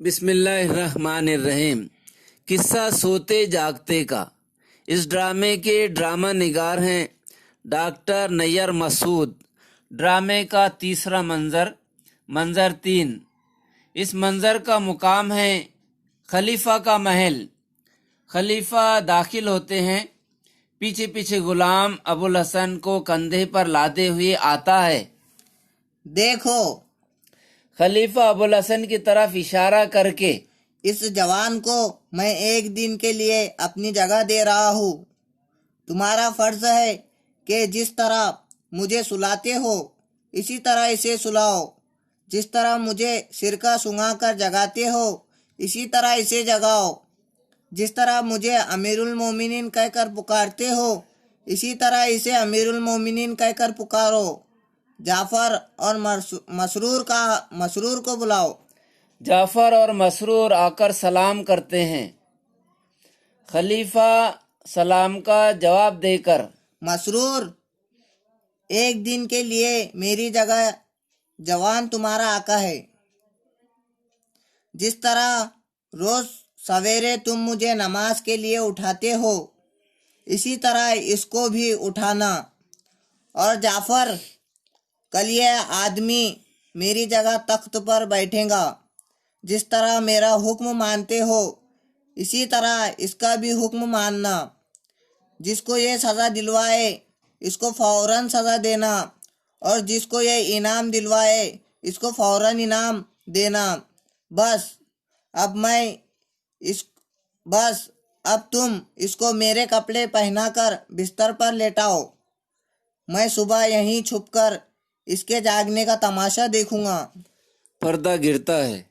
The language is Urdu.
بسم اللہ الرحمن الرحیم۔ قصہ سوتے جاگتے کا۔ اس ڈرامے کے ڈرامہ نگار ہیں ڈاکٹر نیّر مسعود۔ ڈرامے کا تیسرا منظر 3۔ اس منظر کا مقام ہے خلیفہ کا محل۔ خلیفہ داخل ہوتے ہیں، پیچھے پیچھے غلام ابوالحسن کو کندھے پر لادے ہوئے آتا ہے۔ دیکھو، خلیفہ ابوالحسن کی طرف اشارہ کر کے، اس جوان کو میں ایک دن کے لیے اپنی جگہ دے رہا ہوں۔ تمہارا فرض ہے کہ جس طرح مجھے سلاتے ہو اسی طرح اسے سلاؤ، جس طرح مجھے سرکہ سنگھا کر جگاتے ہو اسی طرح اسے جگاؤ، جس طرح مجھے امیر المومنین کہہ کر پکارتے ہو اسی طرح اسے امیر المومنین کہہ کر پکارو۔ جعفر اور مسرور کو بلاؤ۔ جعفر اور مسرور آ کر سلام کرتے ہیں۔ خلیفہ سلام کا جواب دے کر، مسرور، ایک دن کے لیے میری جگہ جوان تمہارا آقا ہے۔ جس طرح روز سویرے تم مجھے نماز کے لیے اٹھاتے ہو اسی طرح اس کو بھی اٹھانا۔ اور جعفر، کل یہ آدمی میری جگہ تخت پر بیٹھے گا، جس طرح میرا حکم مانتے ہو اسی طرح اس کا بھی حکم ماننا۔ جس کو یہ سزا دلوائے اس کو فوراً سزا دینا، اور جس کو یہ انعام دلوائے اس کو فوراً انعام دینا۔ اب تم اس کو میرے کپڑے پہنا کر بستر پر لیٹاؤ۔ میں صبح یہیں چھپ کر اس کے جاگنے کا تماشا دیکھوں گا۔ پردہ گرتا ہے۔